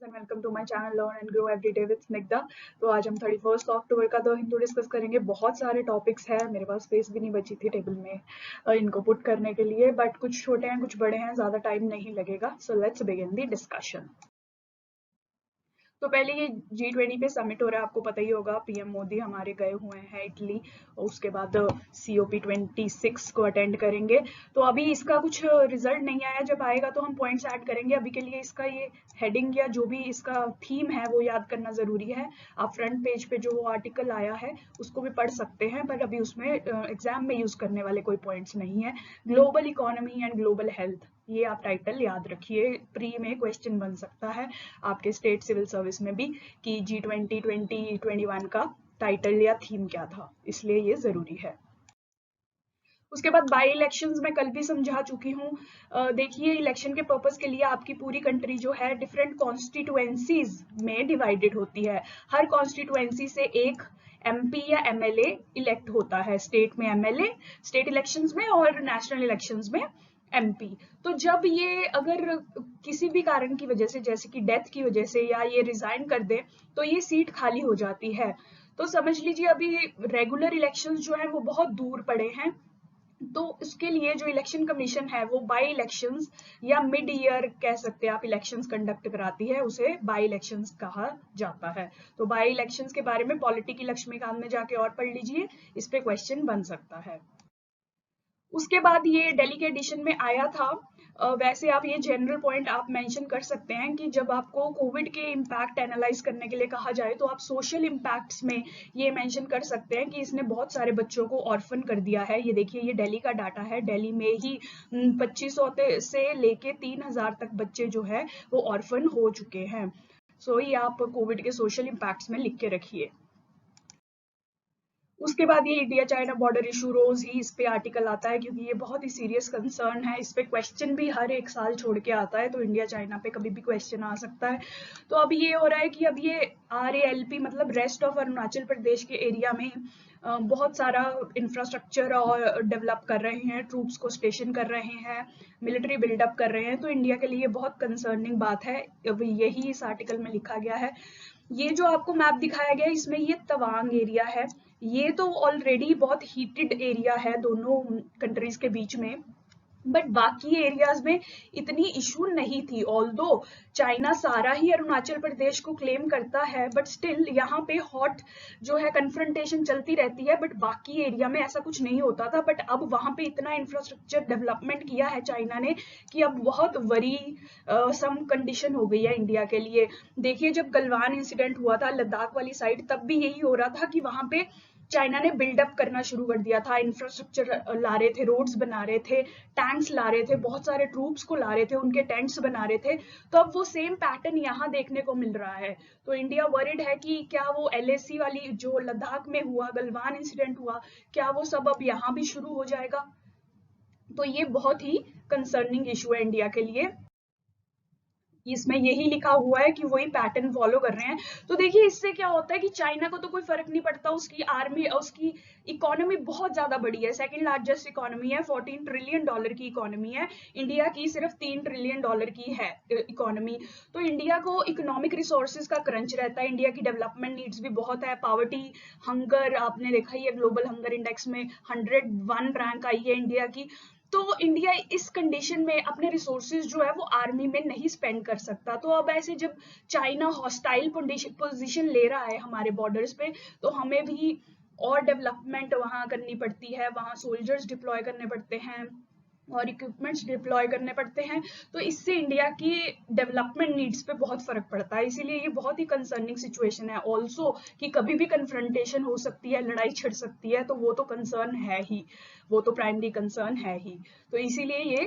And welcome to my channel learn and grow everyday with Snigdha. तो आज हम 31 अक्टूबर का द हिंदू डिस्कस करेंगे। बहुत सारे टॉपिक्स हैं, मेरे पास स्पेस भी नहीं बची थी टेबल में इनको पुट करने के लिए, बट कुछ छोटे हैं कुछ बड़े हैं, ज़्यादा टाइम नहीं लगेगा। So let's begin the discussion. तो पहले ये G20 पे समिट हो रहा है, आपको पता ही होगा। पीएम मोदी हमारे गए हुए हैं इटली, उसके बाद COP26 को अटेंड करेंगे। तो अभी इसका कुछ रिजल्ट नहीं आया, जब आएगा तो हम पॉइंट्स ऐड करेंगे। अभी के लिए इसका ये हेडिंग या जो भी इसका थीम है वो याद करना जरूरी है। आप फ्रंट पेज पे जो वो आर्टिकल आया है उसको भी पढ़ सकते हैं, पर अभी उसमें एग्जाम में यूज करने वाले कोई पॉइंट्स नहीं है। Global economy and global health, ये आप टाइटल याद रखिए, प्री में क्वेश्चन बन सकता है आपके स्टेट सिविल सर्विस में भी कि G20 2021 का टाइटल या थीम क्या था, इसलिए ये जरूरी है। उसके बाद बाई इलेक्शंस मैं कल भी समझा चुकी हूँ। देखिए, इलेक्शन के पर्पस के लिए आपकी पूरी कंट्री जो है डिफरेंट कॉन्स्टिट्यूएंसीज में डिवाइडेड होती है। हर कॉन्स्टिट्यूएंसी से एक MP या MLA इलेक्ट होता है। स्टेट में MLA स्टेट इलेक्शंस में और नेशनल इलेक्शंस में MP। तो जब ये अगर किसी भी कारण की वजह से, जैसे कि डेथ की वजह से, या ये रिजाइन कर दे तो ये सीट खाली हो जाती है। तो समझ लीजिए अभी रेगुलर इलेक्शंस जो है वो बहुत दूर पड़े हैं। तो इसके लिए जो इलेक्शन कमीशन है वो बाई इलेक्शंस या मिड ईयर कह सकते हैं आप इलेक्शंस कंडक्ट कराती है, उसे बाई इलेक्शंस कहा जाता है। तो बाई इलेक्शंस के बारे में पॉलिटी की लक्ष्मीकांत में जाके और पढ़ लीजिए, इस पे क्वेश्चन बन सकता है। उसके बाद ये दिल्ली के एडिशन में आया था। वैसे आप ये जनरल पॉइंट आप मेंशन कर सकते हैं कि जब आपको कोविड के इम्पैक्ट एनालाइज करने के लिए कहा जाए तो आप सोशल इम्पैक्ट्स में ये मेंशन कर सकते हैं कि इसने बहुत सारे बच्चों को ऑर्फन कर दिया है। ये देखिए, ये दिल्ली का डाटा है। दिल्ली में ही 2500 से लेके 3000 तक बच्चे जो है वो ऑर्फन हो चुके हैं। सो ये आप कोविड के सोशल इम्पैक्ट्स में लिख के रखिए। उसके बाद ये इंडिया चाइना बॉर्डर इशू, रोज ही इस पे आर्टिकल आता है क्योंकि ये बहुत ही सीरियस कंसर्न है। इस पे क्वेश्चन भी हर एक साल छोड़ के आता है, तो इंडिया चाइना पे कभी भी क्वेश्चन आ सकता है। तो अब ये हो रहा है कि अब ये RALP मतलब रेस्ट ऑफ अरुणाचल प्रदेश के एरिया में बहुत सारा इंफ्रास्ट्रक्चर और डेवलप कर रहे हैं, ट्रूप्स को स्टेशन कर रहे हैं, मिलिट्री बिल्डअप कर रहे हैं। तो इंडिया के लिए बहुत कंसर्निंग बात है, यही इस आर्टिकल में लिखा गया है। ये जो आपको मैप दिखाया गया है इसमें ये तवांग एरिया है। ये तो ऑलरेडी बहुत हीटेड एरिया है दोनों कंट्रीज के बीच में, बट बाकी एरियाज में इतनी इशू नहीं थी। ऑल्दो चाइना सारा ही अरुणाचल प्रदेश को क्लेम करता है, बट स्टिल यहाँ पे हॉट जो है कन्फ्रंटेशन चलती रहती है, बट बाकी एरिया में ऐसा कुछ नहीं होता था। बट अब वहां पे इतना इंफ्रास्ट्रक्चर डेवलपमेंट किया है चाइना ने कि अब बहुत वरी सम कंडीशन हो गई है इंडिया के लिए। देखिए, जब गलवान इंसिडेंट हुआ था लद्दाख वाली साइड, तब भी यही हो रहा था कि वहां पे चाइना ने बिल्डअप करना शुरू कर दिया था, इंफ्रास्ट्रक्चर ला रहे थे, रोड्स बना रहे थे, टैंक्स ला रहे थे, बहुत सारे ट्रूप्स को ला रहे थे, उनके टेंट्स बना रहे थे। तो अब वो सेम पैटर्न यहाँ देखने को मिल रहा है। तो इंडिया वरिड है कि क्या वो LAC वाली जो लद्दाख में हुआ, गलवान इंसिडेंट हुआ, क्या वो सब अब यहाँ भी शुरू हो जाएगा। तो ये बहुत ही कंसर्निंग इशू है इंडिया के लिए। इसमें यही लिखा हुआ है कि वही पैटर्न फॉलो कर रहे हैं। तो देखिए, इससे क्या होता है कि चाइना को तो कोई फर्क नहीं पड़ता, उसकी आर्मी, उसकी इकोनॉमी बहुत ज्यादा बड़ी है, सेकंड लार्जेस्ट इकोनॉमी है, $14 ट्रिलियन की इकोनॉमी है। इंडिया की सिर्फ $3 ट्रिलियन की है इकोनॉमी। तो इंडिया को इकोनॉमिक रिसोर्सेज का क्रंच रहता है, इंडिया की डेवलपमेंट नीड्स भी बहुत है। पॉवर्टी, हंगर आपने देखा ही है, ग्लोबल हंगर इंडेक्स में 101 रैंक आई है इंडिया की। तो इंडिया इस कंडीशन में अपने रिसोर्सेज जो है वो आर्मी में नहीं स्पेंड कर सकता। तो अब ऐसे जब चाइना हॉस्टाइल पोजीशन ले रहा है हमारे बॉर्डर्स पे, तो हमें भी और डेवलपमेंट वहां करनी पड़ती है, वहां सोल्जर्स डिप्लॉय करने पड़ते हैं और इक्विपमेंट्स डिप्लॉय करने पड़ते हैं। तो इससे इंडिया की डेवलपमेंट नीड्स पे बहुत फर्क पड़ता है, इसीलिए ये बहुत ही कंसर्निंग सिचुएशन है। ऑल्सो कि कभी भी कन्फ्रंटेशन हो सकती है, लड़ाई छिड़ सकती है, तो वो तो कंसर्न है ही, वो तो प्राइमरी कंसर्न है ही। तो इसीलिए ये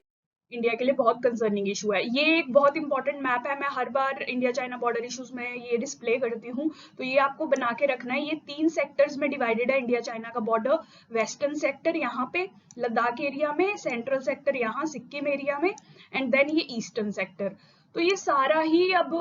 इंडिया के लिए बहुत कंसर्निंग इशू है। ये एक बहुत इंपॉर्टेंट मैप है, मैं हर बार इंडिया चाइना बॉर्डर इश्यूज में ये डिस्प्ले करती हूँ, तो ये आपको बना के रखना है। ये 3 सेक्टर्स में डिवाइडेड है इंडिया चाइना का बॉर्डर। वेस्टर्न सेक्टर यहाँ पे लद्दाख एरिया में, सेंट्रल सेक्टर यहाँ सिक्किम एरिया में, एंड देन ये ईस्टर्न सेक्टर। तो ये सारा ही अब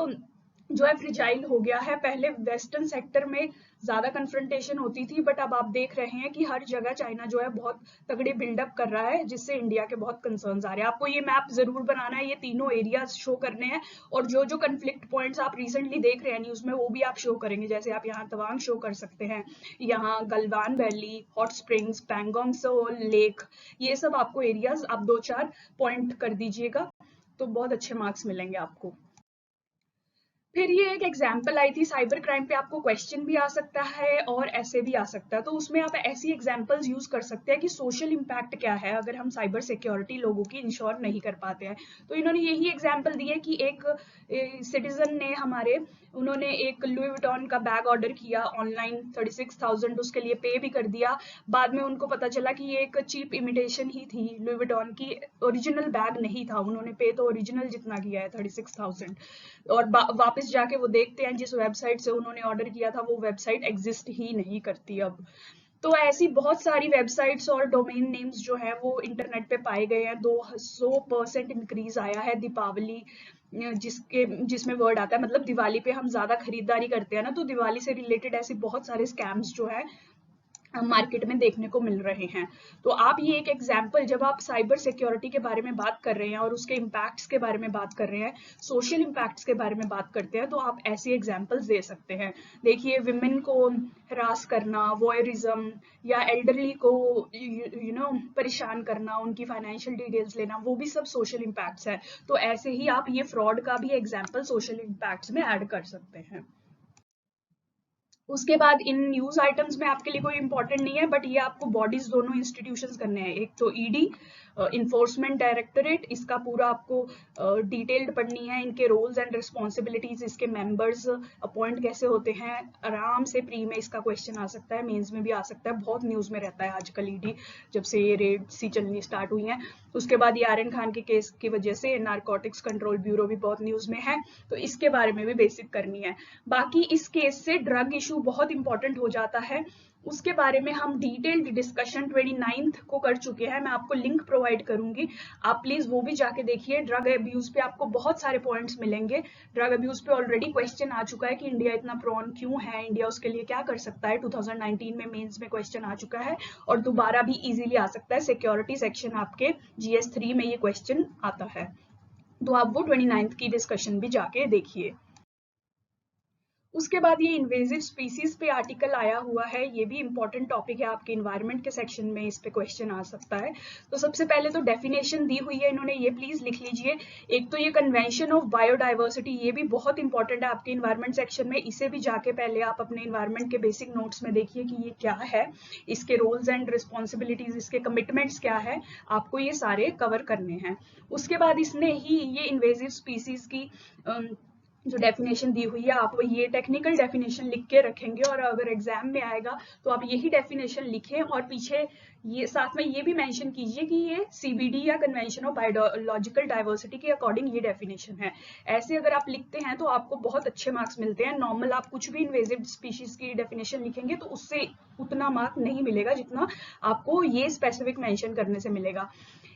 जो है फ्रिजाइल हो गया है। पहले वेस्टर्न सेक्टर में ज्यादा कन्फ्रंटेशन होती थी, बट अब आप देख रहे हैं कि हर जगह चाइना जो है बहुत तगड़ी बिल्डअप कर रहा है, जिससे इंडिया के बहुत कंसर्न्स आ रहे हैं। आपको ये मैप जरूर बनाना है, ये तीनों एरियाज शो करने हैं, और जो जो कन्फ्लिक्ट पॉइंट्स आप रिसेंटली देख रहे हैं न्यूज में वो भी आप शो करेंगे। जैसे आप यहाँ तवांग शो कर सकते हैं, यहाँ Galwan valley, hot springs, Pangong Tso lake, ये सब आपको एरियाज आप 2-4 पॉइंट कर दीजिएगा, तो बहुत अच्छे मार्क्स मिलेंगे आपको। फिर ये एक एग्जाम्पल आई थी, साइबर क्राइम पे आपको क्वेश्चन भी आ सकता है और ऐसे भी आ सकता है, तो उसमें आप ऐसी एग्जाम्पल्स यूज कर सकते हैं कि सोशल इम्पैक्ट क्या है अगर हम साइबर सिक्योरिटी लोगों की इंश्योर नहीं कर पाते हैं। तो इन्होंने यही एग्जाम्पल दी है कि एक सिटीजन ने हमारे, उन्होंने एक लुई विटॉन का बैग ऑर्डर किया ऑनलाइन 36,000, उसके लिए पे भी कर दिया। बाद में उनको पता चला कि ये एक चीप इमिटेशन ही थी, लुई विटॉन की ओरिजिनल बैग नहीं था। उन्होंने पे तो ओरिजिनल जितना किया है 36,000, और वापस जाके वो देखते हैं जिस वेबसाइट से उन्होंने ऑर्डर किया था वो वेबसाइट एग्जिस्ट ही नहीं करती अब। तो ऐसी बहुत सारी वेबसाइट्स और डोमेन नेम्स जो है वो इंटरनेट पे पाए गए हैं। 200% इंक्रीज आया है दीपावली, जिसमें वर्ड आता है, मतलब दिवाली पे हम ज्यादा खरीदारी करते हैं ना, तो दिवाली से रिलेटेड ऐसे बहुत सारे स्कैम्स जो है मार्केट में देखने को मिल रहे हैं। तो आप ये एक एग्जाम्पल, जब आप साइबर सिक्योरिटी के बारे में बात कर रहे हैं और उसके इम्पैक्ट्स के बारे में बात कर रहे हैं, सोशल इम्पैक्ट्स के बारे में बात करते हैं, तो आप ऐसी एग्जाम्पल्स दे सकते हैं। देखिए, विमेन को हरास करना, वॉयरिज्म, या एल्डरली को यू नो परेशान करना, उनकी फाइनेंशियल डिटेल्स लेना, वो भी सब सोशल इम्पैक्ट्स है। तो ऐसे ही आप ये फ्रॉड का भी एग्जाम्पल सोशल इम्पैक्ट्स में ऐड कर सकते हैं। उसके बाद इन न्यूज आइटम्स में आपके लिए कोई इंपॉर्टेंट नहीं है, बट ये आपको बॉडीज दोनों इंस्टीट्यूशंस करने हैं। एक तो ईडी, इन्फोर्समेंट डायरेक्टोरेट, इसका पूरा आपको डिटेल्ड पढ़नी है, इनके रोल्स एंड रिस्पॉन्सिबिलिटीज, इसके मेंबर्स अपॉइंट कैसे होते हैं। आराम से प्री में इसका क्वेश्चन आ सकता है, मेंस में भी आ सकता है, बहुत न्यूज में रहता है आजकल ईडी, जब से ये रेड सी चलनी स्टार्ट हुई है। उसके बाद ये आर्यन खान के केस की वजह से नारकोटिक्स कंट्रोल ब्यूरो भी बहुत न्यूज में है, तो इसके बारे में भी बेसिक करनी है। बाकी इस केस से ड्रग इशू बहुत इंपॉर्टेंट हो जाता है, उसके बारे में हम डिटेल्ड डिस्कशन 29 को कर चुके हैं। मैं आपको लिंक प्रोवाइड करूंगी, आप प्लीज वो भी जाके देखिए। ड्रग अब्यूज पे आपको बहुत सारे पॉइंट्स मिलेंगे। ड्रग अब्यूज पे ऑलरेडी क्वेश्चन आ चुका है कि इंडिया इतना प्रोन क्यों है, इंडिया उसके लिए क्या कर सकता है। 2019 में मेंस में क्वेश्चन आ चुका है और दोबारा भी इजीली आ सकता है। सिक्योरिटी सेक्शन आपके GS3 में ये क्वेश्चन आता है, तो आप वो 29 की डिस्कशन भी जाके देखिए। उसके बाद ये इन्वेजिव स्पीसीज पे आर्टिकल आया हुआ है, ये भी इंपॉर्टेंट टॉपिक है, आपके इन्वायरमेंट के सेक्शन में इस पे क्वेश्चन आ सकता है। तो सबसे पहले तो डेफिनेशन दी हुई है इन्होंने, ये प्लीज लिख लीजिए। एक तो ये कन्वेंशन ऑफ बायोडाइवर्सिटी, ये भी बहुत इंपॉर्टेंट है आपके इन्वायरमेंट सेक्शन में, इसे भी जाके पहले आप अपने इन्वायरमेंट के बेसिक नोट्स में देखिए कि ये क्या है, इसके रोल्स एंड रिस्पॉन्सिबिलिटीज, इसके कमिटमेंट्स क्या है, आपको ये सारे कवर करने हैं। उसके बाद इसने ही ये इन्वेजिव स्पीसीज की जो डेफिनेशन दी हुई है, आप ये टेक्निकल डेफिनेशन लिख के रखेंगे, और अगर एग्जाम में आएगा तो आप यही डेफिनेशन लिखें, और पीछे ये साथ में ये भी मेंशन कीजिए कि ये CBD या कन्वेंशन ऑफ बायोलॉजिकल डाइवर्सिटी के अकॉर्डिंग ये डेफिनेशन है। ऐसे अगर आप लिखते हैं तो आपको बहुत अच्छे मार्क्स मिलते हैं। नॉर्मल आप कुछ भी इन्वेजिव स्पीशीज की डेफिनेशन लिखेंगे तो उससे उतना मार्क नहीं मिलेगा जितना आपको ये स्पेसिफिक मेंशन करने से मिलेगा।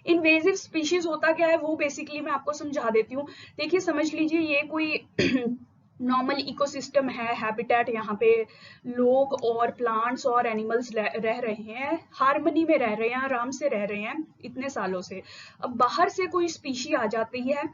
इन्वेजिव स्पीशीज होता क्या है वो बेसिकली मैं आपको समझा देती हूँ। देखिए, समझ लीजिए ये कोई नॉर्मल इकोसिस्टम है, हैबिटेट, यहाँ पे लोग और प्लांट्स और एनिमल्स रह रहे हैं, हार्मनी में रह रहे हैं, आराम से रह रहे हैं इतने सालों से। अब बाहर से कोई स्पीशी आ जाती है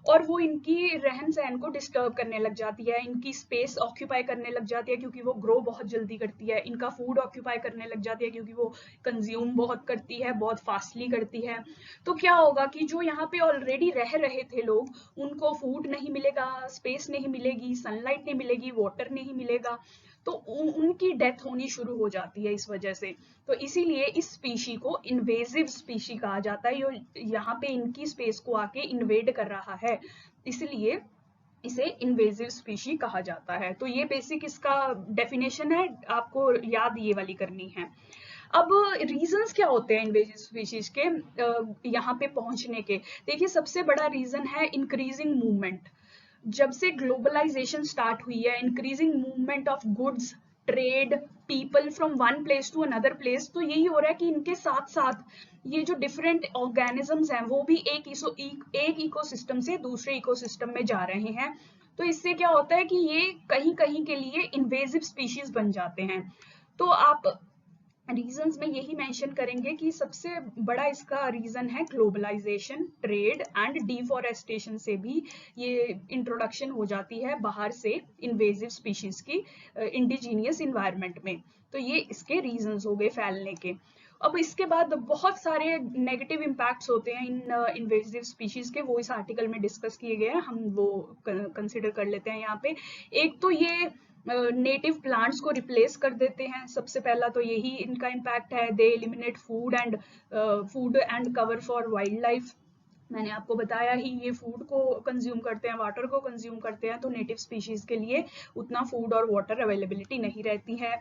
और वो इनकी रहन सहन को डिस्टर्ब करने लग जाती है, इनकी स्पेस ऑक्यूपाई करने लग जाती है क्योंकि वो ग्रो बहुत जल्दी करती है, इनका फूड ऑक्यूपाई करने लग जाती है क्योंकि वो कंज्यूम बहुत करती है, बहुत फास्टली करती है। तो क्या होगा कि जो यहाँ पे ऑलरेडी रह रहे थे लोग, उनको फूड नहीं मिलेगा, स्पेस नहीं मिलेगी, सनलाइट नहीं मिलेगी, वाटर नहीं मिलेगा, तो उनकी डेथ होनी शुरू हो जाती है इस वजह से। तो इसीलिए इस स्पीशी को इन्वेजिव स्पीशी कहा जाता है, जो यहाँ पे इनकी स्पेस को आके इन्वेड कर रहा है, इसलिए इसे इन्वेजिव स्पीशी कहा जाता है। तो ये बेसिक इसका डेफिनेशन है, आपको याद ये वाली करनी है। अब रीजंस क्या होते हैं इन्वेजिव स्पीशीज के यहाँ पे पहुंचने के? देखिए, सबसे बड़ा रीजन है इंक्रीजिंग मूवमेंट। जब से ग्लोबलाइजेशन स्टार्ट हुई है, increasing movement of goods, trade, people from one place to another place, तो यही हो रहा है कि इनके साथ साथ ये जो डिफरेंट ऑर्गेनिजम्स हैं वो भी एक इकोसिस्टम से दूसरे इकोसिस्टम में जा रहे हैं। तो इससे क्या होता है कि ये कहीं कहीं के लिए इन्वेजिव स्पीशीज बन जाते हैं। तो आप रीजंस में यही मेंशन करेंगे कि सबसे बड़ा इसका रीजन है ग्लोबलाइजेशन, ट्रेड एंड डिफॉरेस्टेशन से भी ये इंट्रोडक्शन हो जाती है बाहर से इन्वेजिव स्पीशीज की इंडिजीनियस इन्वायरमेंट में। तो ये इसके रीजंस हो गए फैलने के। अब इसके बाद बहुत सारे नेगेटिव इम्पैक्ट्स होते हैं इन इन्वेजिव स्पीशीज के, वो इस आर्टिकल में डिस्कस किए गए हैं, हम वो कंसिडर कर लेते हैं यहाँ पे। एक तो ये नेटिव प्लांट्स को रिप्लेस कर देते हैं, सबसे पहला तो यही इनका इम्पैक्ट है। They eliminate food and cover for wildlife. मैंने आपको बताया ही, ये फूड को कंज्यूम करते हैं, वाटर को कंज्यूम करते हैं, तो नेटिव स्पीशीज के लिए उतना फूड और वाटर अवेलेबिलिटी नहीं रहती है।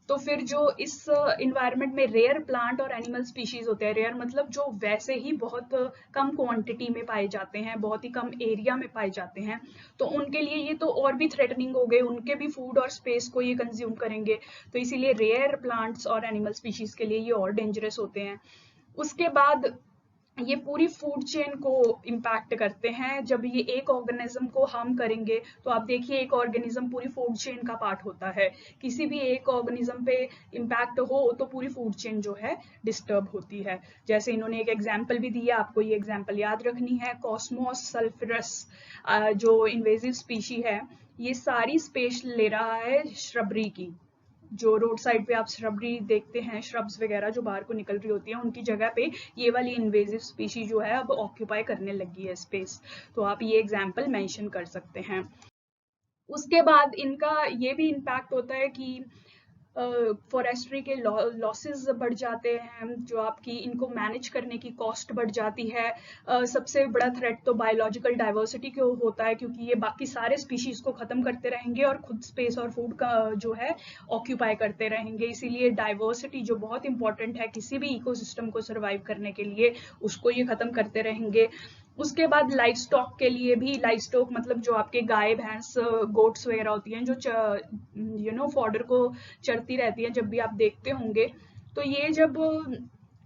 तो फिर जो इस इन्वायरमेंट में रेयर प्लांट और एनिमल स्पीशीज होते हैं, रेयर मतलब जो वैसे ही बहुत कम क्वांटिटी में पाए जाते हैं, बहुत ही कम एरिया में पाए जाते हैं, तो उनके लिए ये तो और भी थ्रेटनिंग हो गए, उनके भी फूड और स्पेस को ये कंज्यूम करेंगे। तो इसीलिए रेयर प्लांट्स और एनिमल स्पीशीज के लिए ये और डेंजरस होते हैं। उसके बाद ये पूरी फूड चेन को इम्पैक्ट करते हैं। जब ये एक ऑर्गेनिज्म को हार्म करेंगे, तो आप देखिए एक ऑर्गेनिज्म पूरी फूड चेन का पार्ट होता है, किसी भी एक ऑर्गेनिज्म पे इम्पैक्ट हो तो पूरी फूड चेन जो है डिस्टर्ब होती है। जैसे इन्होंने एक एग्जाम्पल भी दिया, आपको ये एग्जाम्पल याद रखनी है। कॉस्मोस सल्फरस जो इन्वेजिव स्पीशी है, ये सारी स्पेस ले रहा है श्रबरी की। जो रोड साइड पे आप श्रबरी देखते हैं, श्रब्स वगैरह जो बाहर को निकल रही होती हैं, उनकी जगह पे ये वाली इन्वेजिव स्पीशी जो है अब ऑक्यूपाई करने लगी है स्पेस। तो आप ये एग्जाम्पल मेंशन कर सकते हैं। उसके बाद इनका ये भी इम्पैक्ट होता है कि फॉरेस्ट्री के लॉसेस बढ़ जाते हैं, जो आपकी इनको मैनेज करने की कॉस्ट बढ़ जाती है। सबसे बड़ा थ्रेट तो बायोलॉजिकल डाइवर्सिटी को होता है, क्योंकि ये बाकी सारे स्पीशीज को खत्म करते रहेंगे और खुद स्पेस और फूड का जो है ऑक्यूपाई करते रहेंगे। इसीलिए डाइवर्सिटी जो बहुत इंपॉर्टेंट है किसी भी इकोसिस्टम को सर्वाइव करने के लिए, उसको ये खत्म करते रहेंगे। उसके बाद लाइफ स्टॉक के लिए भी, लाइफ स्टॉक मतलब जो आपके गाय भैंस गोट्स वगैरह होती हैं, जो फॉडर को चरती रहती हैं, जब भी आप देखते होंगे, तो ये जब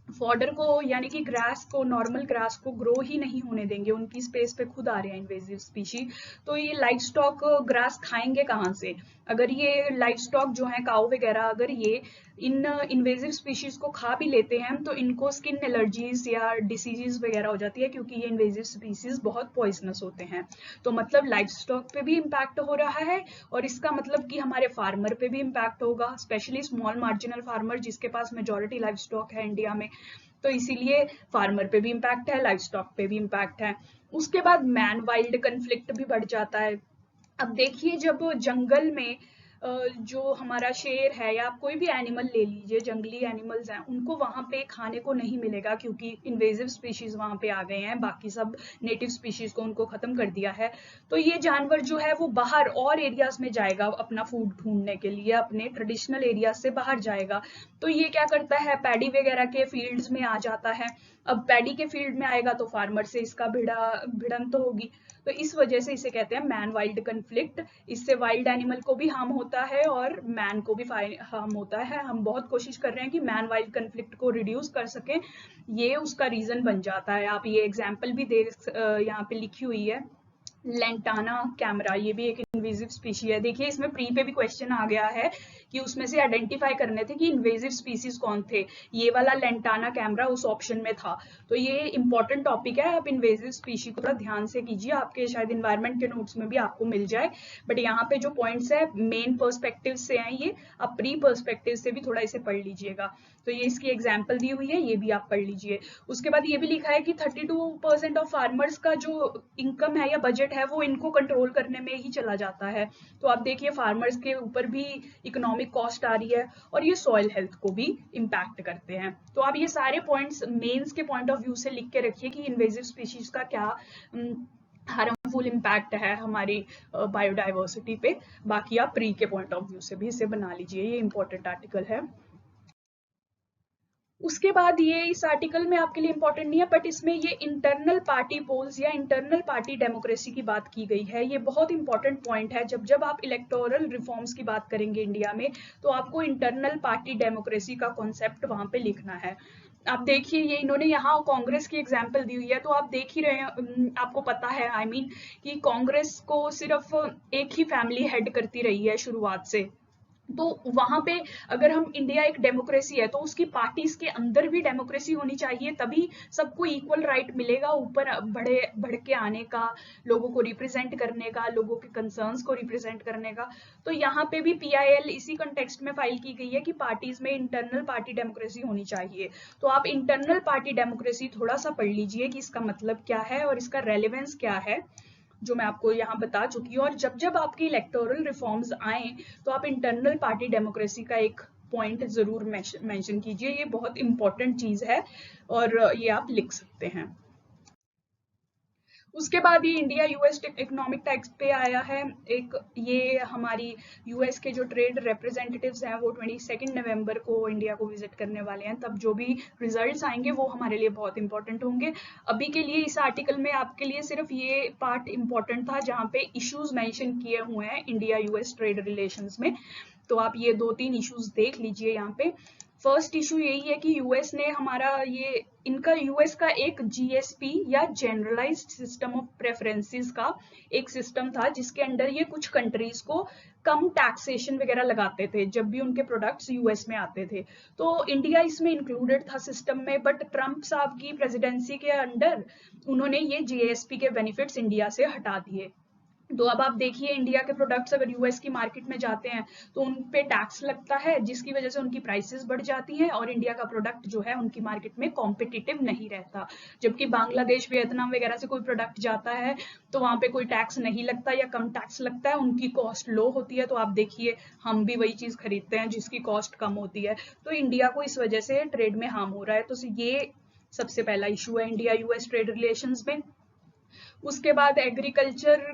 फॉडर को यानी कि ग्रास को, नॉर्मल ग्रास को ग्रो ही नहीं होने देंगे, उनकी स्पेस पे खुद आ रहे हैं इन्वेजिव स्पीशी, तो ये लाइफ स्टॉक ग्रास खाएंगे कहाँ से? अगर ये लाइफ स्टॉक जो है काऊ वगैरह, अगर ये इन इन्वेजिव स्पीशीज को खा भी लेते हैं, तो इनको स्किन एलर्जीज या डिसीजेज वगैरह हो जाती है, क्योंकि ये इन्वेजिव स्पीशीज बहुत पॉइजनस होते हैं। तो मतलब लाइफ स्टॉक पे भी इम्पैक्ट हो रहा है, और इसका मतलब कि हमारे फार्मर पे भी इम्पैक्ट होगा, स्पेशली स्मॉल मार्जिनल फार्मर जिसके पास मेजोरिटी लाइफ स्टॉक है इंडिया में। तो इसीलिए फार्मर पे भी इम्पैक्ट है, लाइफ स्टॉक पे भी इम्पैक्ट है। उसके बाद मैन वाइल्ड कन्फ्लिक्ट भी बढ़ जाता है। अब देखिए, जब जंगल में जो हमारा शेर है या आप कोई भी एनिमल ले लीजिए, जंगली एनिमल्स हैं, उनको वहां पे खाने को नहीं मिलेगा, क्योंकि इन्वेजिव स्पीशीज वहां पे आ गए हैं, बाकी सब नेटिव स्पीशीज को उनको खत्म कर दिया है। तो ये जानवर जो है वो बाहर और एरियाज में जाएगा अपना फूड ढूंढने के लिए, अपने ट्रेडिशनल एरिया से बाहर जाएगा। तो ये क्या करता है, पैडी वगैरह के फील्ड्स में आ जाता है। अब पैडी के फील्ड में आएगा तो फार्मर से इसका भिड़ंत तो होगी। तो इस वजह से इसे कहते हैं मैन वाइल्ड कन्फ्लिक्ट। इससे वाइल्ड एनिमल को भी हार्म होता है और मैन को भी हार्म होता है। हम बहुत कोशिश कर रहे हैं कि मैन वाइल्ड कन्फ्लिक्ट को रिड्यूस कर सकें, ये उसका रीजन बन जाता है। आप ये एग्जाम्पल भी यहाँ पे लिखी हुई है, लेंटाना कैमरा, ये भी एक इन्वेजिव स्पीशी है। देखिए इसमें प्री पे भी क्वेश्चन आ गया है कि उसमें से आइडेंटिफाई करने थे कि इन्वेजिव स्पीसीज कौन थे, ये वाला लेंटाना कैमरा उस ऑप्शन में था। तो ये इंपॉर्टेंट टॉपिक है, आप इन्वेजिव स्पीशी को थोड़ा ध्यान से कीजिए, आपके शायद इन्वायरमेंट के नोट्स में भी आपको मिल जाए, बट यहाँ पे जो पॉइंट्स है मेन पर्सपेक्टिव से हैं, ये आप प्री पर्सपेक्टिव से भी थोड़ा इसे पढ़ लीजिएगा। तो ये इसकी एग्जाम्पल दी हुई है, ये भी आप पढ़ लीजिए। उसके बाद ये भी लिखा है कि 32% ऑफ फार्मर्स का जो इनकम है या बजट है वो इनको कंट्रोल करने में ही चला जाता है। तो आप देखिए फार्मर्स के ऊपर भी इकोनॉमिक कॉस्ट आ रही है, और ये सॉइल हेल्थ को भी इम्पैक्ट करते हैं। तो आप ये सारे पॉइंट्स मेंस के पॉइंट ऑफ व्यू से लिख के रखिए कि इन्वेजिव स्पीशीज का क्या हार्मफुल इम्पैक्ट है हमारी बायोडाइवर्सिटी पे। बाकी आप प्री के पॉइंट ऑफ व्यू से भी इसे बना लीजिए, ये इंपॉर्टेंट आर्टिकल है। उसके बाद ये इस आर्टिकल में आपके लिए इंपॉर्टेंट नहीं है, बट इसमें ये इंटरनल पार्टी पोल्स या इंटरनल पार्टी डेमोक्रेसी की बात की गई है। ये बहुत इंपॉर्टेंट पॉइंट है। जब जब आप इलेक्टोरल रिफॉर्म्स की बात करेंगे इंडिया में, तो आपको इंटरनल पार्टी डेमोक्रेसी का कॉन्सेप्ट वहां पे लिखना है। आप देखिए ये इन्होंने यहाँ कांग्रेस की एग्जाम्पल दी हुई है, तो आप देख ही रहे हैं, आपको पता है कि कांग्रेस को सिर्फ एक ही फैमिली हेड करती रही है शुरुआत से। तो वहां पे अगर हम इंडिया एक डेमोक्रेसी है तो उसकी पार्टीज के अंदर भी डेमोक्रेसी होनी चाहिए, तभी सबको इक्वल राइट मिलेगा ऊपर बढ़ के आने का, लोगों को रिप्रेजेंट करने का, लोगों के कंसर्न्स को रिप्रेजेंट करने का। तो यहाँ पे भी पीआईएल इसी कंटेक्स्ट में फाइल की गई है कि पार्टीज में इंटरनल पार्टी डेमोक्रेसी होनी चाहिए। तो आप इंटरनल पार्टी डेमोक्रेसी थोड़ा सा पढ़ लीजिए कि इसका मतलब क्या है और इसका रेलेवेंस क्या है, जो मैं आपको यहाँ बता चुकी हूँ। और जब जब आपकी इलेक्टोरल रिफॉर्म्स आए तो आप इंटरनल पार्टी डेमोक्रेसी का एक पॉइंट जरूर मेंशन कीजिए, ये बहुत इंपॉर्टेंट चीज है और ये आप लिख सकते हैं। उसके बाद ये इंडिया यूएस इकोनॉमिक टैक्स पे आया है एक, ये हमारी यूएस के जो ट्रेड रिप्रेजेंटेटिव्स हैं वो 22 नवंबर को इंडिया को विजिट करने वाले हैं, तब जो भी रिजल्ट्स आएंगे वो हमारे लिए बहुत इंपॉर्टेंट होंगे। अभी के लिए इस आर्टिकल में आपके लिए सिर्फ ये पार्ट इंपॉर्टेंट था जहाँ पे इश्यूज मेंशन किए हुए हैं इंडिया यूएस ट्रेड रिलेशंस में, तो आप ये 2-3 इश्यूज देख लीजिए यहाँ पे। फर्स्ट इशू यही है कि यूएस ने हमारा ये इनका यूएस का एक जीएसपी या जनरलाइज्ड सिस्टम ऑफ प्रेफरेंसेस का एक सिस्टम था जिसके अंडर ये कुछ कंट्रीज को कम टैक्सेशन वगैरह लगाते थे जब भी उनके प्रोडक्ट्स यूएस में आते थे। तो इंडिया इसमें इंक्लूडेड था सिस्टम में, बट ट्रंप साहब की प्रेसिडेंसी के अंडर उन्होंने ये जीएसपी के बेनिफिट्स इंडिया से हटा दिए। तो अब आप देखिए इंडिया के प्रोडक्ट्स अगर यूएस की मार्केट में जाते हैं तो उन पे टैक्स लगता है, जिसकी वजह से उनकी प्राइसेस बढ़ जाती हैं और इंडिया का प्रोडक्ट जो है उनकी मार्केट में कॉम्पिटिटिव नहीं रहता। जबकि बांग्लादेश, वियतनाम वगैरह से कोई प्रोडक्ट जाता है तो वहां पे कोई टैक्स नहीं लगता या कम टैक्स लगता है, उनकी कॉस्ट लो होती है। तो आप देखिए हम भी वही चीज खरीदते हैं जिसकी कॉस्ट कम होती है, तो इंडिया को इस वजह से ट्रेड में हार्म हो रहा है। तो ये सबसे पहला इशू है इंडिया यूएस ट्रेड रिलेशंस में। उसके बाद एग्रीकल्चर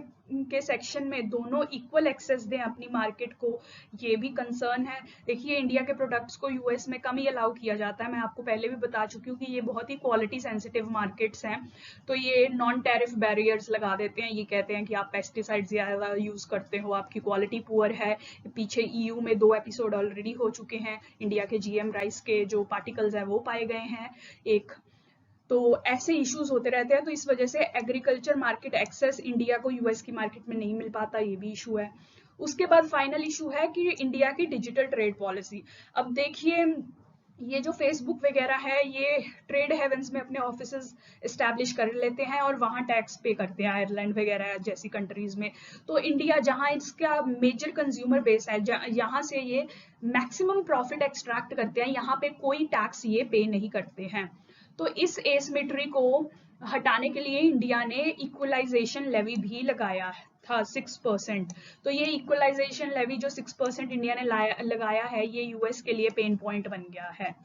के सेक्शन में दोनों इक्वल एक्सेस दें अपनी मार्केट को, ये भी कंसर्न है। देखिए इंडिया के प्रोडक्ट्स को यूएस में कम ही अलाउ किया जाता है, मैं आपको पहले भी बता चुकी हूँ कि ये बहुत ही क्वालिटी सेंसिटिव मार्केट्स हैं, तो ये नॉन टैरिफ बैरियर्स लगा देते हैं। ये कहते हैं कि आप पेस्टिसाइड ज्यादा यूज करते हो, आपकी क्वालिटी पुअर है। पीछे ईयू में 2 एपिसोड ऑलरेडी हो चुके हैं, इंडिया के जीएम राइस के जो पार्टिकल्स हैं वो पाए गए हैं एक। तो ऐसे इश्यूज होते रहते हैं, तो इस वजह से एग्रीकल्चर मार्केट एक्सेस इंडिया को यूएस की मार्केट में नहीं मिल पाता, ये भी इशू है। उसके बाद फाइनल इशू है कि इंडिया की डिजिटल ट्रेड पॉलिसी। अब देखिए ये जो फेसबुक वगैरह है ये ट्रेड हेवंस में अपने ऑफिसेज एस्टैब्लिश कर लेते हैं और वहां टैक्स पे करते हैं, आयरलैंड वगैरह जैसी कंट्रीज में। तो इंडिया जहां इसका मेजर कंज्यूमर बेस है, यहाँ से ये मैक्सिमम प्रॉफिट एक्सट्रैक्ट करते हैं, यहाँ पे कोई टैक्स ये पे नहीं करते हैं। तो इस एसिमेट्री को हटाने के लिए इंडिया ने इक्वलाइजेशन लेवी भी लगाया था 6%। तो ये इक्वलाइजेशन लेवी जो 6% इंडिया ने लगाया है, ये यूएस के लिए पेन पॉइंट बन गया है।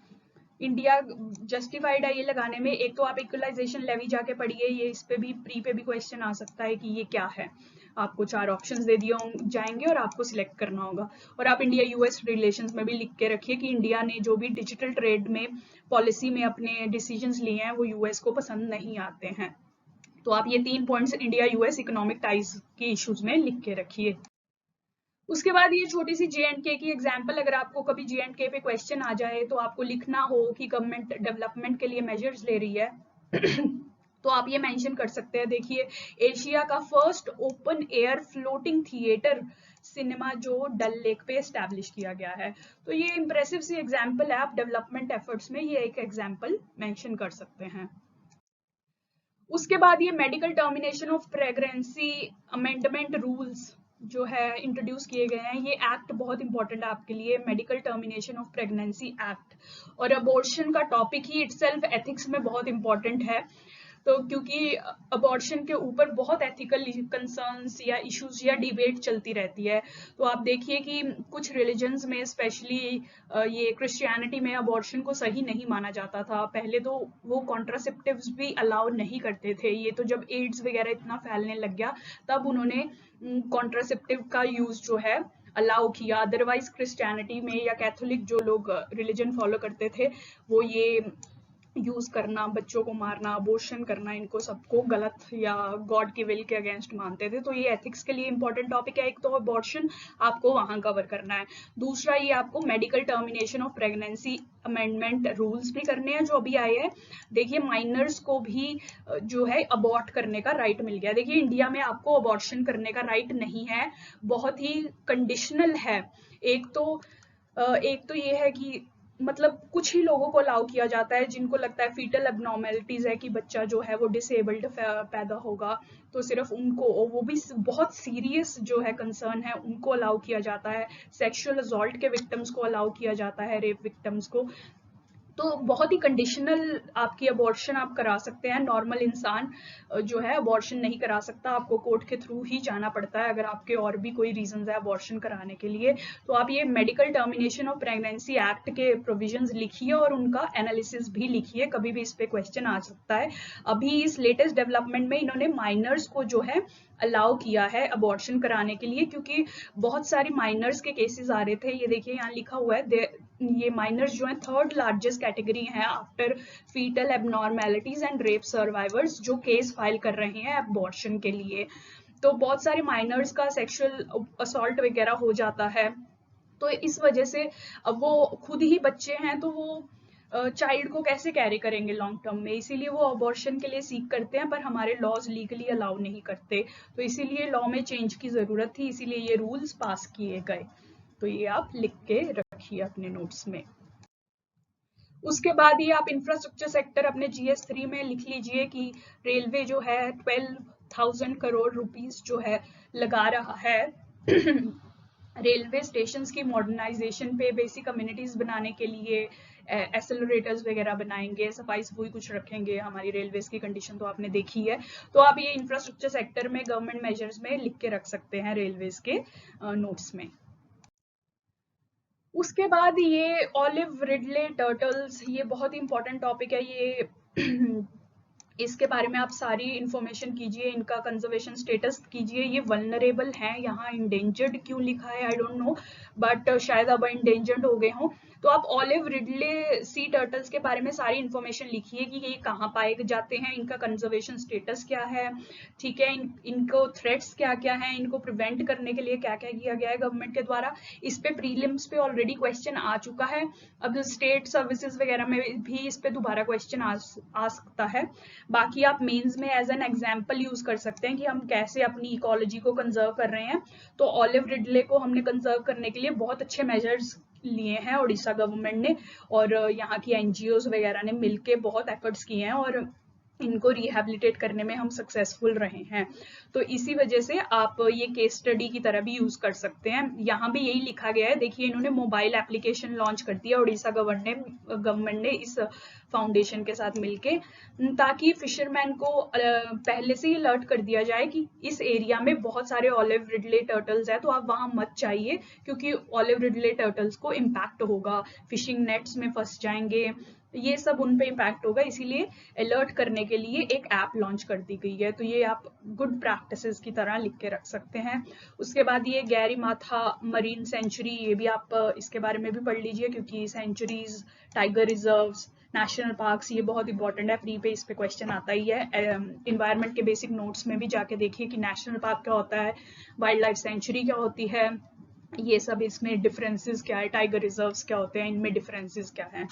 इंडिया जस्टिफाइड है ये लगाने में। एक तो आप इक्वलाइजेशन लेवी जाके पढ़िए, ये इस पे भी प्री पे भी क्वेश्चन आ सकता है कि ये क्या है। आपको 4 ऑप्शंस दे दिए जाएंगे और आपको सिलेक्ट करना होगा। और आप इंडिया यूएस रिलेशंस में भी लिख के रखिए कि इंडिया ने जो भी डिजिटल ट्रेड में पॉलिसी में अपने डिसीजंस लिए हैं वो यूएस को पसंद नहीं आते हैं। तो आप ये 3 points India US economic ties के इश्यूज में लिख के रखिए। उसके बाद ये छोटी सी J&K की एग्जाम्पल, अगर आपको कभी J&K पे क्वेश्चन आ जाए तो आपको लिखना हो कि गवर्नमेंट डेवलपमेंट के लिए मेजर्स ले रही है तो आप ये मेंशन कर सकते हैं। देखिए एशिया का first open air floating theatre cinema जो डल लेक पे एस्टैब्लिश किया गया है, तो ये इंप्रेसिव सी एग्जाम्पल है। आप डेवलपमेंट एफर्ट्स में ये एक एग्जाम्पल मेंशन कर सकते हैं। उसके बाद ये medical termination of pregnancy amendment rules जो है इंट्रोड्यूस किए गए हैं, ये एक्ट बहुत इंपॉर्टेंट है आपके लिए, medical termination of pregnancy act. और अबॉर्शन का टॉपिक ही इटसेल्फ एथिक्स में बहुत इंपॉर्टेंट है, तो क्योंकि अबॉर्शन के ऊपर बहुत एथिकल कंसर्न्स या इश्यूज या डिबेट चलती रहती है। तो आप देखिए कि कुछ रिलीजन्स में स्पेशली ये क्रिश्चियनिटी में अबॉर्शन को सही नहीं माना जाता था पहले, तो वो कॉन्ट्रासेप्टिव्स भी अलाउ नहीं करते थे। ये तो जब एड्स वगैरह इतना फैलने लग गया तब उन्होंने कॉन्ट्रासेप्टिव का यूज जो है अलाउ किया। अदरवाइज क्रिश्चियनिटी में या कैथोलिक जो लोग रिलीजन फॉलो करते थे वो ये यूज करना, बच्चों को मारना, अबॉर्शन करना, इनको सबको गलत या गॉड की विल के अगेंस्ट मानते थे। तो ये एथिक्स के लिए इंपॉर्टेंट टॉपिक है। एक तो अबॉर्शन आपको वहां कवर करना है, दूसरा ये आपको medical termination of pregnancy amendment rules भी करने हैं जो अभी आए हैं। देखिए माइनर्स को भी जो है अबॉर्ट करने का राइट मिल गया। देखिए इंडिया में आपको अबॉर्शन करने का राइट नहीं है, बहुत ही कंडीशनल है। एक तो ये है कि मतलब कुछ ही लोगों को अलाउ किया जाता है जिनको लगता है फीटल एबनॉर्मेलिटीज है कि बच्चा जो है वो डिसेबल्ड पैदा होगा, तो सिर्फ उनको, वो भी बहुत सीरियस जो है कंसर्न है, उनको अलाउ किया जाता है। सेक्सुअल असॉल्ट के विक्टिम्स को अलाउ किया जाता है, रेप विक्टिम्स को। तो बहुत ही कंडीशनल आपकी अबॉर्शन आप करा सकते हैं। नॉर्मल इंसान जो है अबॉर्शन नहीं करा सकता, आपको कोर्ट के थ्रू ही जाना पड़ता है अगर आपके और भी कोई रीजंस है अबॉर्शन कराने के लिए। तो आप ये medical termination of pregnancy act के प्रोविजंस लिखिए और उनका एनालिसिस भी लिखिए, कभी भी इस पे क्वेश्चन आ सकता है। अभी इस लेटेस्ट डेवलपमेंट में इन्होंने माइनर्स को जो है अलाउ किया है अबॉर्शन कराने के लिए, क्योंकि बहुत सारी माइनर्स के केसेस आ रहे थे। ये देखिए यहाँ लिखा हुआ है, ये माइनर्स जो है थर्ड लार्जेस्ट कैटेगरी है after foetal abnormalities and rape survivors, जो केस फाइल कर रहे हैं अबॉर्शन के लिए। तो बहुत सारे माइनर्स का सेक्सुअल असॉल्ट वगैरह हो जाता है, तो इस वजह से अब वो खुद ही बच्चे हैं तो वो चाइल्ड को कैसे कैरी करेंगे लॉन्ग टर्म में, इसीलिए वो अबॉर्शन के लिए सीख करते हैं, पर हमारे लॉज लीगली अलाउ नहीं करते। तो इसीलिए लॉ में चेंज की जरूरत थी, इसीलिए ये रूल्स पास किए गए। तो ये आप लिख के रखिए अपने नोट्स में। उसके बाद ये आप इंफ्रास्ट्रक्चर सेक्टर अपने GS3 में लिख लीजिए कि रेलवे जो है 12,000 करोड़ रुपीस जो है लगा रहा है रेलवे स्टेशंस की मॉडर्नाइजेशन पे, बेसिक कम्युनिटीज बनाने के लिए, एक्सेलरेटर्स वगैरह बनाएंगे, सफाई सफाई कुछ रखेंगे। हमारी रेलवेज की कंडीशन तो आपने देखी है, तो आप ये इंफ्रास्ट्रक्चर सेक्टर में गवर्नमेंट मेजर्स में लिख के रख सकते हैं रेलवेज के नोट्स में। उसके बाद ये ऑलिव रिडले टर्टल्स, ये बहुत ही इंपॉर्टेंट टॉपिक है ये इसके बारे में आप सारी इंफॉर्मेशन कीजिए, इनका कंजर्वेशन स्टेटस कीजिए। ये वल्नरेबल हैं, यहाँ इंडेंजर्ड क्यों लिखा है आई डोंट नो, बट शायद अब इंडेंजर्ड हो गए हों। तो आप ऑलिव रिडले सी टर्टल्स के बारे में सारी इंफॉर्मेशन लिखिए कि ये कहाँ पाए जाते हैं, इनका कंजर्वेशन स्टेटस क्या है, ठीक है, इनको थ्रेट्स क्या क्या है, इनको प्रिवेंट करने के लिए क्या क्या किया गया है गवर्नमेंट के द्वारा। इस पे प्रीलिम्स पे ऑलरेडी क्वेश्चन आ चुका है, अब स्टेट सर्विसेज वगैरह में भी इस पे दोबारा क्वेश्चन आ सकता है। बाकी आप मेंस में एज एन एग्जांपल यूज कर सकते हैं कि हम कैसे अपनी इकोलॉजी को कंजर्व कर रहे हैं। तो ऑलिव रिडले को हमने कंजर्व करने के लिए बहुत अच्छे मेजर्स लिए हैं उड़ीसा गवर्नमेंट ने, और यहाँ की NGOs वगैरह ने मिलके बहुत एफर्ट्स किए हैं और इनको रिहेबिलिटेट करने में हम सक्सेसफुल रहे हैं। तो इसी वजह से आप ये केस स्टडी की तरह भी यूज कर सकते हैं। यहाँ भी यही लिखा गया है, देखिए इन्होंने मोबाइल एप्लीकेशन लॉन्च कर दिया उड़ीसा गवर्नमेंट ने इस फाउंडेशन के साथ मिलके, ताकि फिशरमैन को पहले से ही अलर्ट कर दिया जाए कि इस एरिया में बहुत सारे ऑलिव रिडले टर्टल्स है, तो आप वहां मत जाइए क्योंकि ऑलिव रिडले टर्टल्स को इम्पैक्ट होगा, फिशिंग नेट्स में फंस जाएंगे, ये सब उन पे इम्पैक्ट होगा। इसीलिए अलर्ट करने के लिए एक ऐप लॉन्च कर दी गई है। तो ये आप गुड प्रैक्टिसेस की तरह लिख के रख सकते हैं। उसके बाद ये गैरी माथा मरीन सेंचुरी, ये भी आप इसके बारे में भी पढ़ लीजिए, क्योंकि sanctuaries, tiger reserves, national parks, ये बहुत इंपॉर्टेंट है, प्री पे इस पे क्वेश्चन आता ही है। इन्वायरमेंट के बेसिक नोट्स में भी जाके देखिए कि नेशनल पार्क क्या होता है, वाइल्ड लाइफ सेंचुरी क्या होती है, ये सब इसमें डिफरेंसेस क्या है, टाइगर रिजर्व्स क्या होते हैं, इनमें डिफरेंसेस क्या है,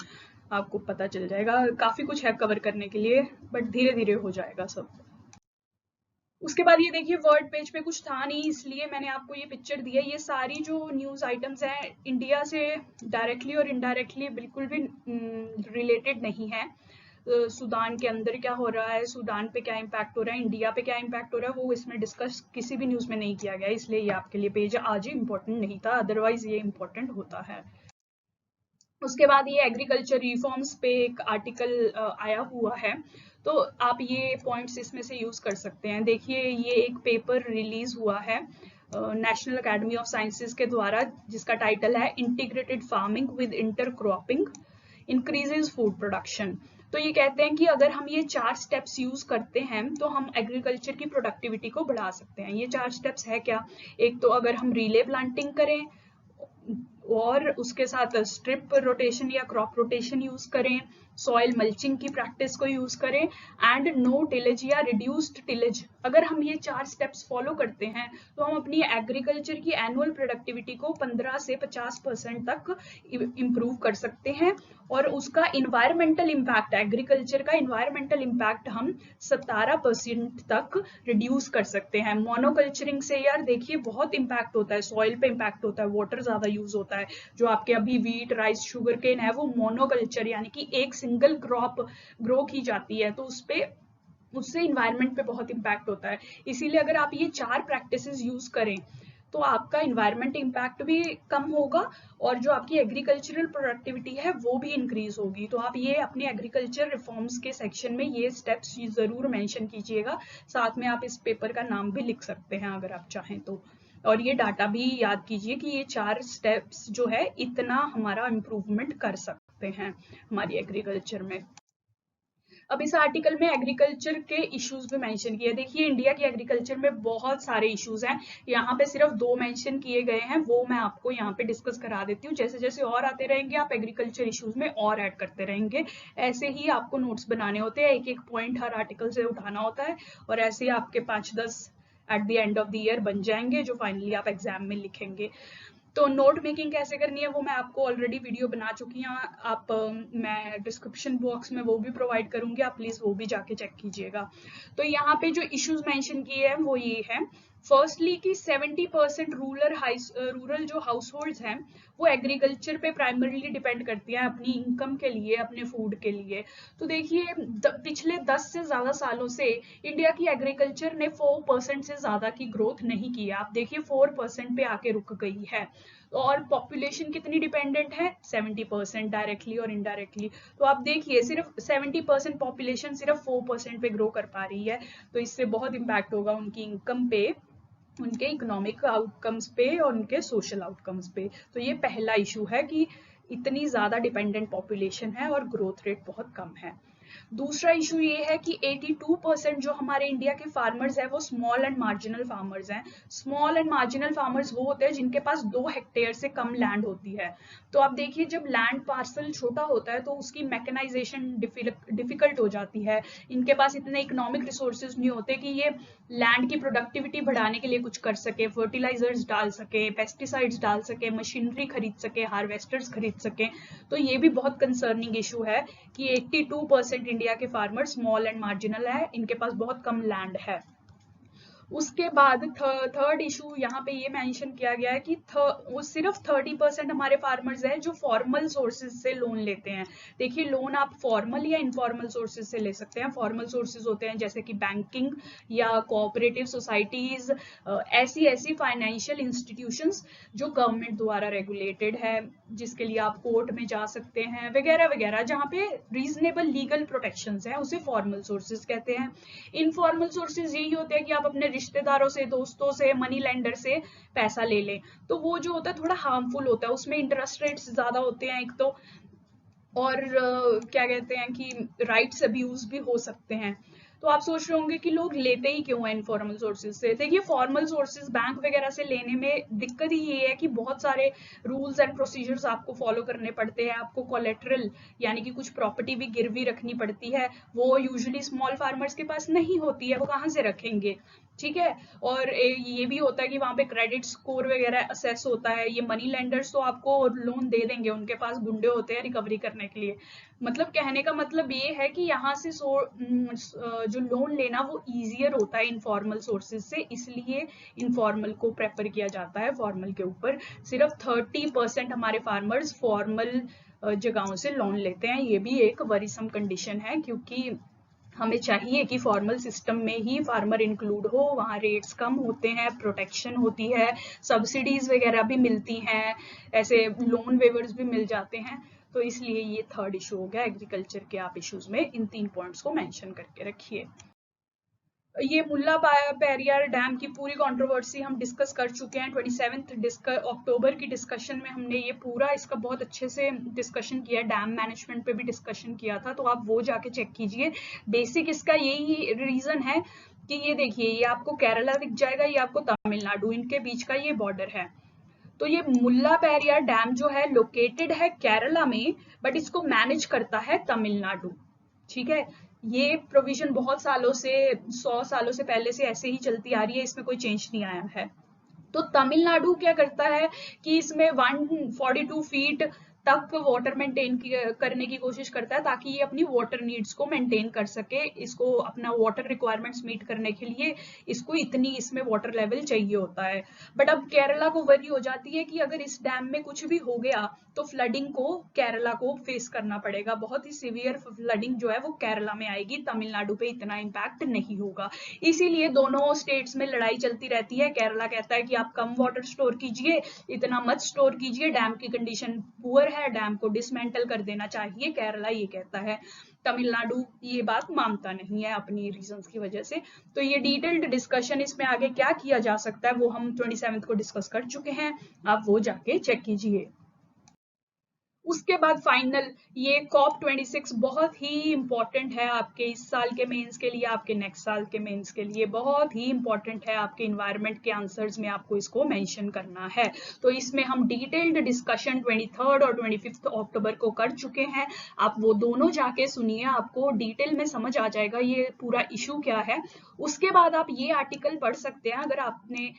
आपको पता चल जाएगा। काफी कुछ है कवर करने के लिए, बट धीरे धीरे हो जाएगा सब। उसके बाद ये देखिए वर्ड पेज पे कुछ था नहीं, इसलिए मैंने आपको ये पिक्चर दी है। ये सारी जो न्यूज आइटम्स हैं इंडिया से डायरेक्टली और इनडायरेक्टली बिल्कुल भी रिलेटेड नहीं है। सूडान के अंदर क्या हो रहा है, सूडान पे क्या इम्पैक्ट हो रहा है, इंडिया पे क्या इम्पैक्ट हो रहा है, वो इसमें डिस्कस किसी भी न्यूज में नहीं किया गया, इसलिए ये आपके लिए पेज आज इम्पोर्टेंट नहीं था, अदरवाइज ये इम्पोर्टेंट होता है। उसके बाद ये एग्रीकल्चर रिफॉर्म्स पे एक आर्टिकल आया हुआ है, तो आप ये पॉइंट्स इसमें से यूज कर सकते हैं। देखिए ये एक पेपर रिलीज हुआ है नेशनल अकेडमी ऑफ साइंसेज के द्वारा, जिसका टाइटल है integrated farming with intercropping increases food production. तो ये कहते हैं कि अगर हम ये 4 स्टेप्स यूज करते हैं तो हम एग्रीकल्चर की प्रोडक्टिविटी को बढ़ा सकते हैं। ये 4 स्टेप्स है क्या, एक तो अगर हम रिले प्लांटिंग करें, और उसके साथ स्ट्रिप रोटेशन या क्रॉप रोटेशन यूज करें, सॉइल मल्चिंग की प्रैक्टिस को यूज करें एंड नो टिलेज या रिड्यूस्ड टिलेज। अगर हम ये 4 स्टेप्स फॉलो करते हैं तो हम अपनी एग्रीकल्चर की एनुअल प्रोडक्टिविटी को 15 से 50% तक इम्प्रूव कर सकते हैं और उसका इन्वायरमेंटल इम्पैक्ट, एग्रीकल्चर का इन्वायरमेंटल इम्पैक्ट हम 17% तक रिड्यूस कर सकते हैं। मोनोकल्चरिंग से यार देखिए बहुत इम्पैक्ट होता है, सॉइल पे इम्पैक्ट होता है, वाटर ज्यादा यूज होता है। जो आपके अभी वीट, राइस, शुगर केन है वो मोनोकल्चर यानी कि एक सिंगल क्रॉप ग्रो की जाती है, तो उससे इन्वायरमेंट पे बहुत इम्पैक्ट होता है। इसीलिए अगर आप ये 4 प्रैक्टिसेस यूज करें तो आपका इन्वायरमेंट इम्पैक्ट भी कम होगा और जो आपकी एग्रीकल्चरल प्रोडक्टिविटी है वो भी इंक्रीज होगी। तो आप ये अपने एग्रीकल्चर रिफॉर्म्स के सेक्शन में ये स्टेप्स जरूर मेंशन कीजिएगा। साथ में आप इस पेपर का नाम भी लिख सकते हैं अगर आप चाहें तो। और ये डाटा भी याद कीजिए कि ये 4 स्टेप्स जो है इतना हमारा इम्प्रूवमेंट कर सकते हैं हमारी एग्रीकल्चर में। अब इस आर्टिकल में एग्रीकल्चर के इश्यूज भी मेंशन किए। देखिए इंडिया की एग्रीकल्चर में बहुत सारे इश्यूज हैं, यहाँ पे सिर्फ 2 मेंशन किए गए हैं, वो मैं आपको यहाँ पे डिस्कस करा देती हूँ। जैसे जैसे और आते रहेंगे आप एग्रीकल्चर इश्यूज में और ऐड करते रहेंगे। ऐसे ही आपको नोट्स बनाने होते हैं, एक एक पॉइंट हर आर्टिकल से उठाना होता है और ऐसे ही आपके 5-10 at the end of the year बन जाएंगे जो फाइनली आप एग्जाम में लिखेंगे। तो नोट मेकिंग कैसे करनी है वो मैं आपको ऑलरेडी वीडियो बना चुकी हूँ। आप मैं डिस्क्रिप्शन बॉक्स में वो भी प्रोवाइड करूंगी, आप प्लीज वो भी जाके चेक कीजिएगा। तो यहाँ पे जो इश्यूज मेंशन किए हैं वो ये है, फर्स्टली कि 70% रूरल जो हाउस होल्ड्स हैं वो एग्रीकल्चर पे प्राइमरीली डिपेंड करती हैं अपनी इनकम के लिए, अपने फूड के लिए। तो देखिए पिछले 10 से ज्यादा सालों से इंडिया की एग्रीकल्चर ने 4% से ज्यादा की ग्रोथ नहीं की है। आप देखिए 4% पे आके रुक गई है। और पॉपुलेशन कितनी डिपेंडेंट है, 70% डायरेक्टली और इनडायरेक्टली। तो आप देखिए सिर्फ 70% पॉपुलेशन सिर्फ 4% पे ग्रो कर पा रही है, तो इससे बहुत इम्पैक्ट होगा उनकी इनकम पे, उनके इकोनॉमिक आउटकम्स पे और उनके सोशल आउटकम्स पे। तो ये पहला इशू है कि इतनी ज्यादा डिपेंडेंट पॉपुलेशन है और ग्रोथ रेट बहुत कम है। दूसरा इशू ये है कि 82% जो हमारे इंडिया के फार्मर्स हैं वो स्मॉल एंड मार्जिनल फार्मर्स हैं। स्मॉल एंड मार्जिनल फार्मर्स वो होते हैं जिनके पास 2 हेक्टेयर से कम लैंड होती है। तो आप देखिए जब लैंड पार्सल छोटा होता है तो उसकी मैकेनाइजेशन डिफिकल्ट हो जाती है। इनके पास इतने इकोनॉमिक रिसोर्सेज नहीं होते कि ये लैंड की प्रोडक्टिविटी बढ़ाने के लिए कुछ कर सके, फर्टिलाइजर्स डाल सके, पेस्टिसाइड्स डाल सके, मशीनरी खरीद सके, हार्वेस्टर्स खरीद सके। तो ये भी बहुत कंसर्निंग इशू है कि 82% इंडिया के फार्मर स्मॉल एंड मार्जिनल है, इनके पास बहुत कम लैंड है। उसके बाद थर्ड इशू यहाँ पे ये मेंशन किया गया है कि वो सिर्फ 30% हमारे फार्मर्स हैं जो फॉर्मल सोर्सेज से लोन लेते हैं। देखिए लोन आप फॉर्मल या इनफॉर्मल सोर्सेज से ले सकते हैं। फॉर्मल सोर्सेज होते हैं जैसे कि बैंकिंग या कोऑपरेटिव सोसाइटीज, ऐसी फाइनेंशियल इंस्टीट्यूशंस जो गवर्नमेंट द्वारा रेगुलेटेड है, जिसके लिए आप कोर्ट में जा सकते हैं वगैरह वगैरह, जहाँ पे रीजनेबल लीगल प्रोटेक्शंस हैं, उसे फॉर्मल सोर्सेज कहते हैं। इनफॉर्मल सोर्सेज यही होते हैं कि आप अपने रिश्तेदारों से, दोस्तों से, मनी लेंडर से पैसा ले लें, तो वो जो होता है थोड़ा हार्मफुल होता है, उसमें इंटरेस्ट रेट्स ज्यादा होते हैं एक तो, और क्या कहते हैं कि राइट्स अब्यूज भी हो सकते हैं। तो आप सोच रहे होंगे कि लोग लेते ही क्यों हैं इनफॉर्मल सोर्सेज से। देखिए फॉर्मल सोर्सेज बैंक वगैरह से लेने में दिक्कत ही ये है कि बहुत सारे रूल्स एंड प्रोसीजर्स आपको फॉलो करने पड़ते हैं। आपको कोलेटरल यानी कि कुछ प्रॉपर्टी भी गिरवी रखनी पड़ती है, वो यूजुअली स्मॉल फार्मर्स के पास नहीं होती है, वो कहाँ से रखेंगे, ठीक है। और ये भी होता है कि वहां पे क्रेडिट स्कोर वगैरह असेस होता है। ये मनी लेंडर्स तो आपको लोन दे देंगे, उनके पास गुंडे होते हैं रिकवरी करने के लिए। मतलब कहने का मतलब ये है कि यहाँ से जो लोन लेना वो इजियर होता है इनफॉर्मल सोर्सेज से, इसलिए इनफॉर्मल को प्रेफर किया जाता है फॉर्मल के ऊपर। सिर्फ 30% हमारे फार्मर्स फॉर्मल जगहों से लोन लेते हैं। ये भी एक वरीसम कंडीशन है, क्योंकि हमें चाहिए कि फॉर्मल सिस्टम में ही फार्मर इंक्लूड हो, वहाँ रेट्स कम होते हैं, प्रोटेक्शन होती है, सब्सिडीज वगैरह भी मिलती हैं, ऐसे लोन वेवर्स भी मिल जाते हैं। तो इसलिए ये थर्ड इशू हो गया एग्रीकल्चर के आप इश्यूज में। इन 3 पॉइंट्स को मेंशन करके रखिए। ये मुल्ला पेरियार डैम की पूरी कंट्रोवर्सी हम डिस्कस कर चुके हैं। 27 अक्टूबर की डिस्कशन में हमने ये पूरा इसका बहुत अच्छे से डिस्कशन किया, डैम मैनेजमेंट पे भी डिस्कशन किया था, तो आप वो जाके चेक कीजिए। बेसिक इसका यही रीजन है कि ये देखिए, ये आपको केरला दिख जाएगा, ये आपको तमिलनाडु, इनके बीच का ये बॉर्डर है। तो ये मुल्लापेरियार डैम जो है लोकेटेड है केरला में, बट इसको मैनेज करता है तमिलनाडु। ठीक है, ये प्रोविजन बहुत सालों से, 100 सालों से पहले से ऐसे ही चलती आ रही है, इसमें कोई चेंज नहीं आया है। तो तमिलनाडु क्या करता है कि इसमें 142 फीट तक वाटर मेंटेन करने की कोशिश करता है, ताकि ये अपनी वाटर नीड्स को मेंटेन कर सके। इसको अपना वाटर रिक्वायरमेंट्स मीट करने के लिए इसको इतनी इसमें वाटर लेवल चाहिए होता है। बट अब केरला को वरी हो जाती है कि अगर इस डैम में कुछ भी हो गया तो फ्लडिंग को केरला को फेस करना पड़ेगा, बहुत ही सीवियर फ्लडिंग जो है वो केरला में आएगी, तमिलनाडु पे इतना इम्पैक्ट नहीं होगा। इसीलिए दोनों स्टेट्स में लड़ाई चलती रहती है। केरला कहता है कि आप कम वाटर स्टोर कीजिए, इतना मत स्टोर कीजिए, डैम की कंडीशन पुअर है, डैम को डिसमेंटल कर देना चाहिए, केरला ये कहता है। तमिलनाडु ये बात मानता नहीं है अपनी रीजंस की वजह से। तो ये डिटेल्ड डिस्कशन इसमें आगे क्या किया जा सकता है वो हम 27 को डिस्कस कर चुके हैं, आप वो जाके चेक कीजिए। उसके बाद फाइनल ये COP 26 बहुत ही इंपॉर्टेंट है आपके इस साल के मेंस के लिए, आपके नेक्स्ट साल के मेंस के लिए बहुत ही इंपॉर्टेंट है। आपके इन्वायरमेंट के आंसर्स में आपको इसको मेंशन करना है। तो इसमें हम डिटेल्ड डिस्कशन 23 और 25 अक्टूबर को कर चुके हैं, आप वो दोनों जाके सुनिए, आपको डिटेल में समझ आ जाएगा ये पूरा इशू क्या है। उसके बाद आप ये आर्टिकल पढ़ सकते हैं, अगर आपने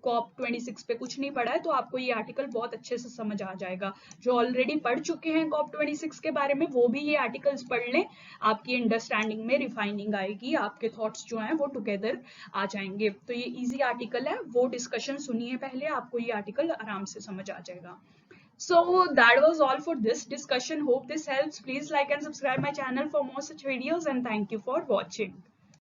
COP 26 पे कुछ नहीं पढ़ा है तो आपको ये आर्टिकल बहुत अच्छे से समझ आ जाएगा। जो ऑलरेडी पढ़ चुके हैं COP 26 के बारे में वो भी ये आर्टिकल्स पढ़ लें, आपकी अंडरस्टैंडिंग में रिफाइनिंग आएगी, आपके थॉट्स जो हैं वो टुगेदर आ जाएंगे। तो ये इजी आर्टिकल है, वो डिस्कशन सुनिए पहले, आपको ये आर्टिकल आराम से समझ आ जाएगा। So that was all for this discussion. Hope this helps. Please like and subscribe my channel for more such videos, and thank you for watching.